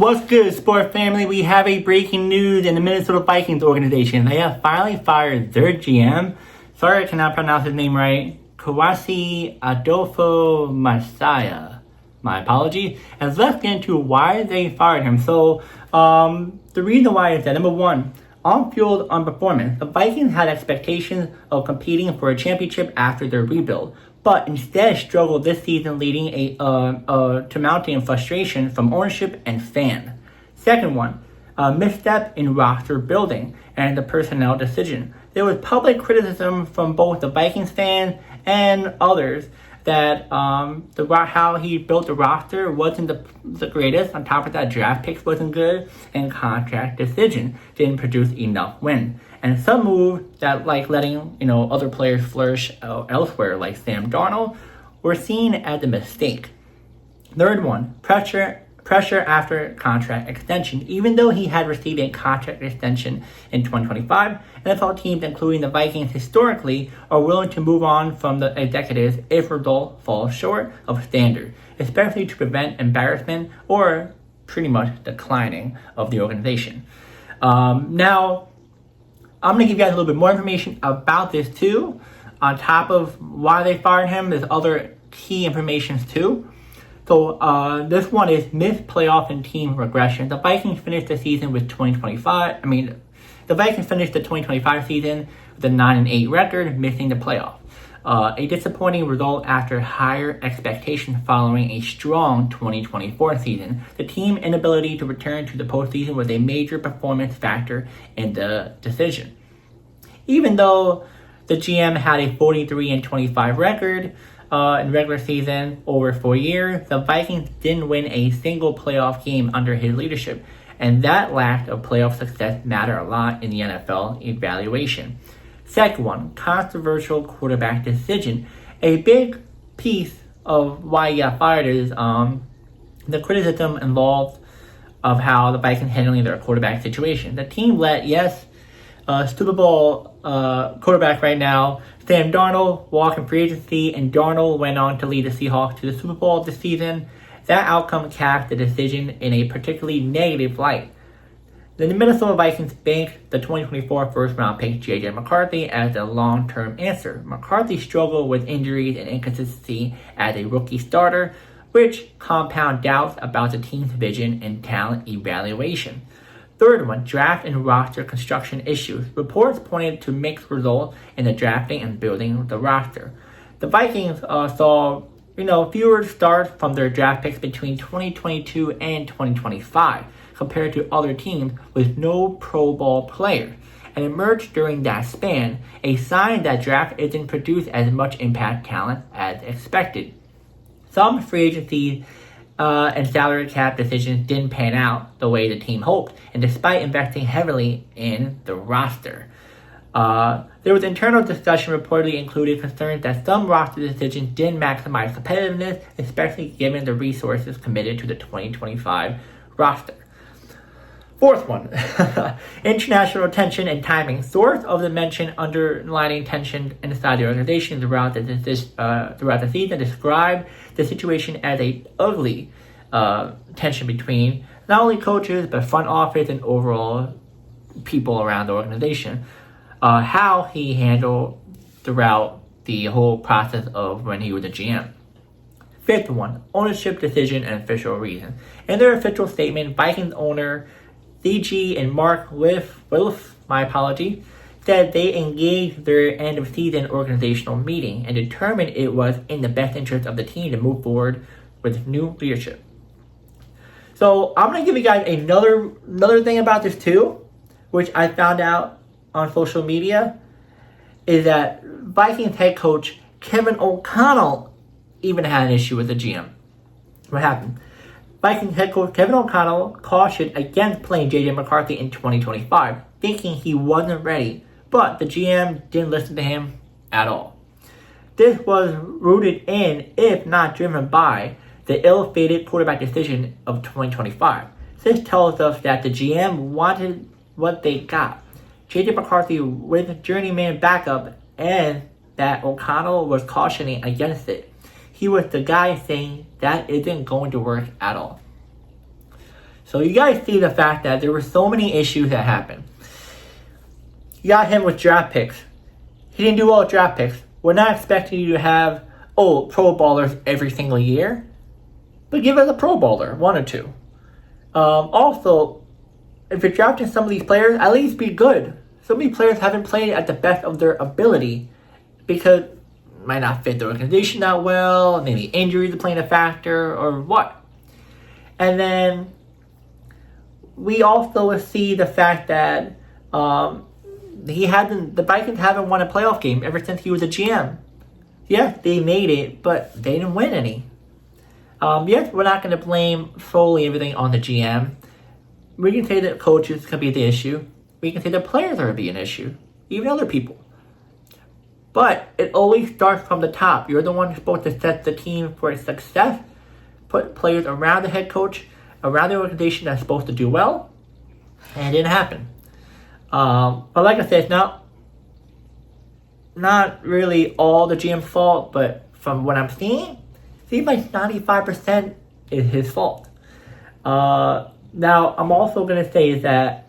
What's good, sport family? We have a breaking news in the Minnesota Vikings organization. They have finally fired their GM. Sorry I cannot pronounce his name right. Kwesi Adofo-Mensah. My apologies. And let's get into why they fired him. So, the reason why is that, number one, on-field performance. The Vikings had expectations of competing for a championship after their rebuild, but instead struggled this season, leading to mounting frustration from ownership and fan. Second one, a misstep in roster building and the personnel decision. There was public criticism from both the Vikings fans and others that how he built the roster wasn't the greatest. On top of that, draft picks wasn't good, and contract decision didn't produce enough win. And some moves that, like letting other players flourish elsewhere, like Sam Darnold, were seen as a mistake. Third one, pressure after contract extension. Even though he had received a contract extension in 2025, NFL teams, including the Vikings historically, are willing to move on from the executives if results fall short of standard, especially to prevent embarrassment or pretty much declining of the organization. Now, I'm going to give you guys a little bit more information about this too. On top of why they fired him, there's other key information too. So this one is missed playoff and team regression. The Vikings finished the season with the Vikings finished the 2025 season with a 9-8 record, missing the playoff. A disappointing result after higher expectations following a strong 2024 season. The team's inability to return to the postseason was a major performance factor in the decision. Even though the GM had a 43-25 record in regular season over 4 years, the Vikings didn't win a single playoff game under his leadership, and that lack of playoff success mattered a lot in the NFL evaluation. Second one, controversial quarterback decision. A big piece of why he got fired is the criticism involved of how the Vikings handling their quarterback situation. The team let, Super Bowl quarterback right now, Sam Darnold, walk in free agency, and Darnold went on to lead the Seahawks to the Super Bowl this season. That outcome cast the decision in a particularly negative light. The Minnesota Vikings banked the 2024 first-round pick J.J. McCarthy as a long-term answer. McCarthy struggled with injuries and inconsistency as a rookie starter, which compound doubts about the team's vision and talent evaluation. Third one, draft and roster construction issues. Reports pointed to mixed results in the drafting and building the roster. The Vikings saw fewer starts from their draft picks between 2022 and 2025 compared to other teams with no Pro Bowl players, and emerged during that span, a sign that draft isn't produce as much impact talent as expected. Some free agency and salary cap decisions didn't pan out the way the team hoped, and despite investing heavily in the roster. There was internal discussion reportedly included concerns that some roster decisions didn't maximize competitiveness, especially given the resources committed to the 2025 roster. Fourth one, international tension and timing. Source of the mentioned underlying tension inside the organization throughout the season described the situation as a ugly tension between not only coaches but front office and overall people around the organization. How he handled throughout the whole process of when he was a GM. Fifth one, ownership decision and official reason. In their official statement, Vikings owner CG and Mark Wilf, said they engaged their end of season organizational meeting and determined it was in the best interest of the team to move forward with new leadership. So I'm going to give you guys another thing about this too, which I found out on social media, is that Vikings head coach Kevin O'Connell even had an issue with the GM. What happened? Vikings head coach Kevin O'Connell cautioned against playing J.J. McCarthy in 2025, thinking he wasn't ready, but the GM didn't listen to him at all. This was rooted in, if not driven by, the ill-fated quarterback decision of 2025. This tells us that the GM wanted what they got. J.J. McCarthy with journeyman backup, and that O'Connell was cautioning against it. He was the guy saying that isn't going to work at all. So you guys see the fact that there were so many issues that happened. You got him with draft picks. He didn't do well with draft picks. We're not expecting you to have, pro ballers every single year. But give us a pro baller, one or two. Also, if you're drafting some of these players, at least be good. Some of these players haven't played at the best of their ability because it might not fit the organization that well, maybe injuries are playing a factor, or what. And then we also see the fact that the Vikings haven't won a playoff game ever since he was a GM. Yes, they made it, but they didn't win any. Yes, we're not going to blame solely everything on the GM. We can say that coaches could be the issue. We can say that players are be an issue. Even other people. But it always starts from the top. You're the one who's supposed to set the team for its success. Put players around the head coach, around the organization that's supposed to do well. And it didn't happen. But like I said, it's not really all the GM's fault. But from what I'm seeing, it seems like 95% is his fault. Now, I'm also going to say that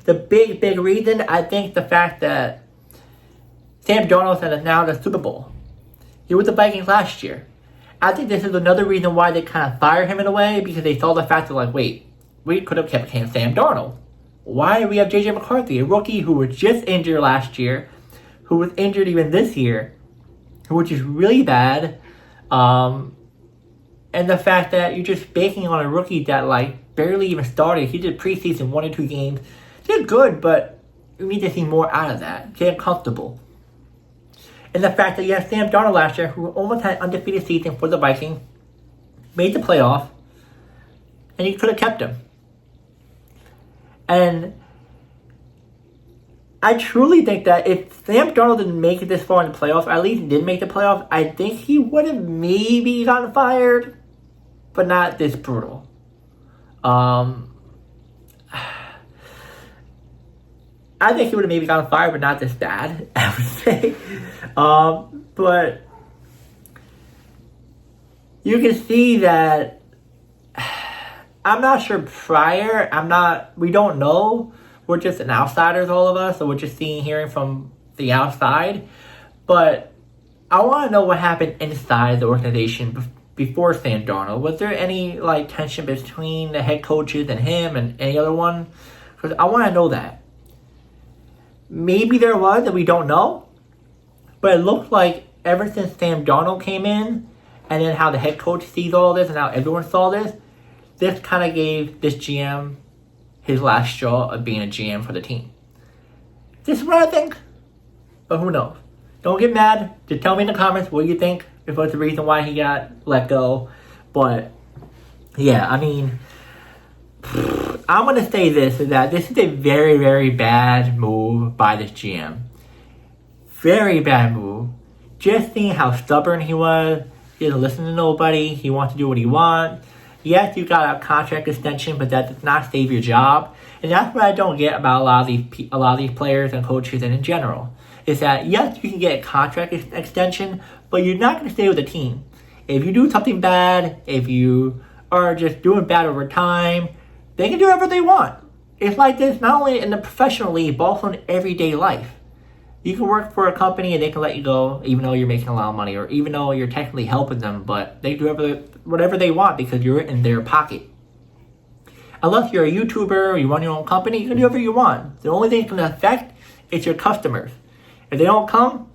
the big reason, I think the fact that Sam Darnold is now in the Super Bowl. He was the Vikings last year. I think this is another reason why they kind of fired him in a way, because they saw the fact that, like, wait, we could have kept Sam Darnold. Why do we have J.J. McCarthy, a rookie who was just injured last year, who was injured even this year, which is really bad, and the fact that you're just banking on a rookie that, like, barely even started. He did preseason 1 or 2 games. Did good, but we need to see more out of that. Get comfortable. And the fact that you have Sam Darnold last year, who almost had an undefeated season for the Vikings, made the playoff, and you could have kept him. And I truly think that if Sam Darnold didn't make it this far in the playoffs, at least he did make the playoffs, I think he would have maybe gotten fired, but not this brutal. I think he would have maybe gotten fired, but not this bad, I would say. But you can see that I'm not sure prior. We don't know. We're just an outsiders, all of us, so we're just hearing from the outside. But I want to know what happened inside the organization before Sam Darnold. Was there any tension between the head coaches and him and any other one? Because I want to know that. Maybe there was, and we don't know. But it looks like ever since Sam Darnold came in, and then how the head coach sees all this, and how everyone saw this kind of gave this GM his last straw of being a GM for the team. This is what I think. But who knows? Don't get mad. Just tell me in the comments what you think. If it's the reason why he got let go. But, yeah, I mean, I'm going to say this, is that this is a very, very bad move by this GM. Very bad move. Just seeing how stubborn he was. He doesn't listen to nobody. He wants to do what he wants. Yes, you got a contract extension, but that does not save your job. And that's what I don't get about a lot of these players and coaches and in general. Is that, yes, you can get a contract extension, but you're not going to stay with the team. If you do something bad, if you are just doing bad over time, they can do whatever they want. It's like this not only in the professional league, but also in everyday life. You can work for a company and they can let you go even though you're making a lot of money, or even though you're technically helping them, but they do whatever they want because you're in their pocket. Unless you're a YouTuber or you run your own company, you can do whatever you want. The only thing it can affect is your customers. If they don't come,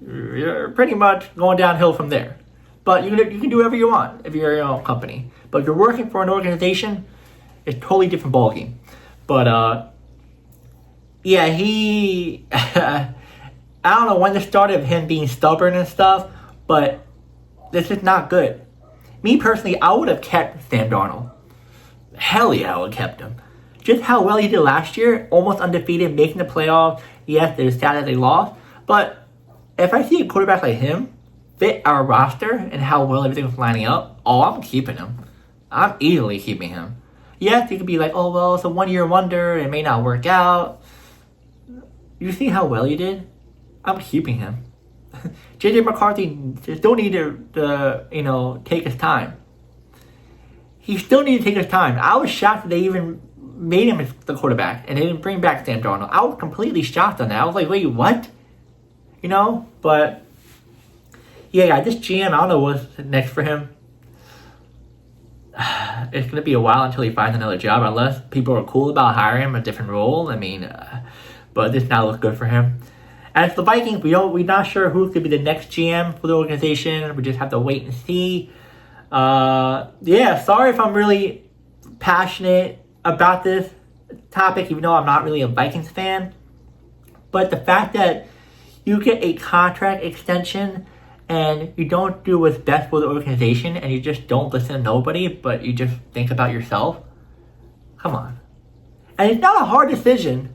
you're pretty much going downhill from there. But you can do whatever you want if you're your own company. But if you're working for an organization, it's a totally different ballgame. But, yeah, I don't know when this started of him being stubborn and stuff, but this is not good. Me personally, I would have kept Sam Darnold. Hell yeah, I would have kept him. Just how well he did last year, almost undefeated, making the playoffs. Yes, it is sad that they lost, but if I see a quarterback like him fit our roster and how well everything was lining up, I'm keeping him. I'm easily keeping him. Yes, you could be like, oh, well, it's a one-year wonder. It may not work out. You see how well he did? I'm keeping him. J.J. McCarthy still need to take his time. he still needed to take his time. I was shocked that they even made him the quarterback and they didn't bring back Sam Darnold. I was completely shocked on that. I was like, wait, what? You know? But, yeah, this GM, I don't know what's next for him. It's going to be a while until he finds another job, unless people are cool about hiring him a different role. I mean, but this now looks good for him. As for the Vikings, we're not sure who's going to be the next GM for the organization. We just have to wait and see. Yeah, sorry if I'm really passionate about this topic, even though I'm not really a Vikings fan. But the fact that you get a contract extension and you don't do what's best for the organization and you just don't listen to nobody, but you just think about yourself, come on. And it's not a hard decision.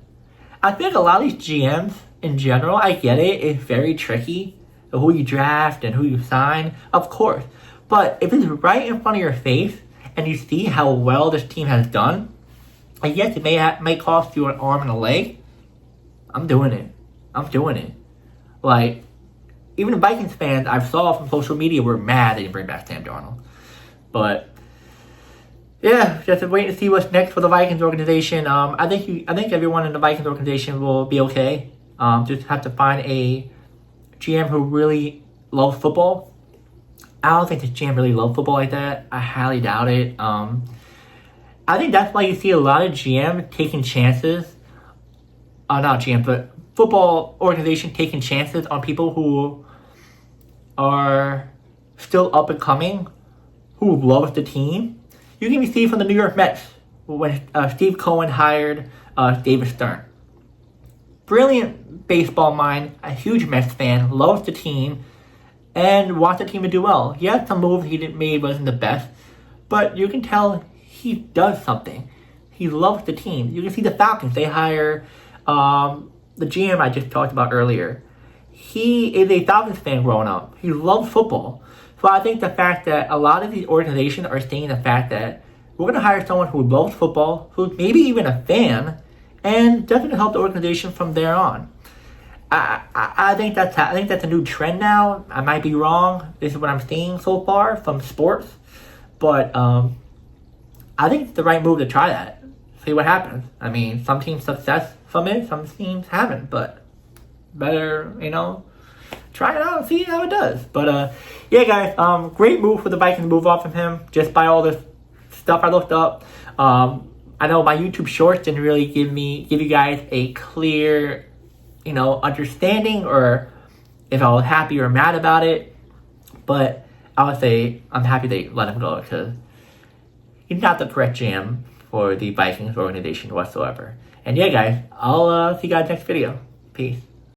I think a lot of these GMs in general, I get it, it's very tricky, who you draft and who you sign, of course. But if it's right in front of your face and you see how well this team has done, and yes, it may cost you an arm and a leg, I'm doing it. Like, even the Vikings fans I saw from social media were mad they didn't bring back Sam Darnold. But yeah, just wait to see what's next for the Vikings organization. I think everyone in the Vikings organization will be okay. Just have to find a GM who really loves football. I don't think the GM really loves football like that. I highly doubt it. I think that's why you see a lot of GM taking chances. Not GM, but football organization taking chances on people who are still up and coming, who love the team. You can even see from the New York Mets when Steve Cohen hired David Stern. Brilliant baseball mind, a huge Mets fan, loves the team, and wants the team to do well. Yes, some moves he made wasn't the best, but you can tell he does something. He loves the team. You can see the Falcons. They hire the GM I just talked about earlier. He is a Falcons fan growing up. He loves football. So I think the fact that a lot of these organizations are seeing the fact that we're going to hire someone who loves football, who's maybe even a fan, and that's going to help the organization from there on. I think that's a new trend now. I might be wrong. This is what I'm seeing so far from sports, but I think it's the right move to try that. See what happens. I mean, some teams success from it, some teams haven't, but better, try it out and see how it does. But yeah, guys, great move for the Vikings to move off from him. Just by all this stuff I looked up, I know my YouTube shorts didn't really give you guys a clear, understanding or if I was happy or mad about it. But I would say I'm happy they let him go because he's not the correct GM for the Vikings organization whatsoever. And yeah, guys, I'll see you guys next video. Peace.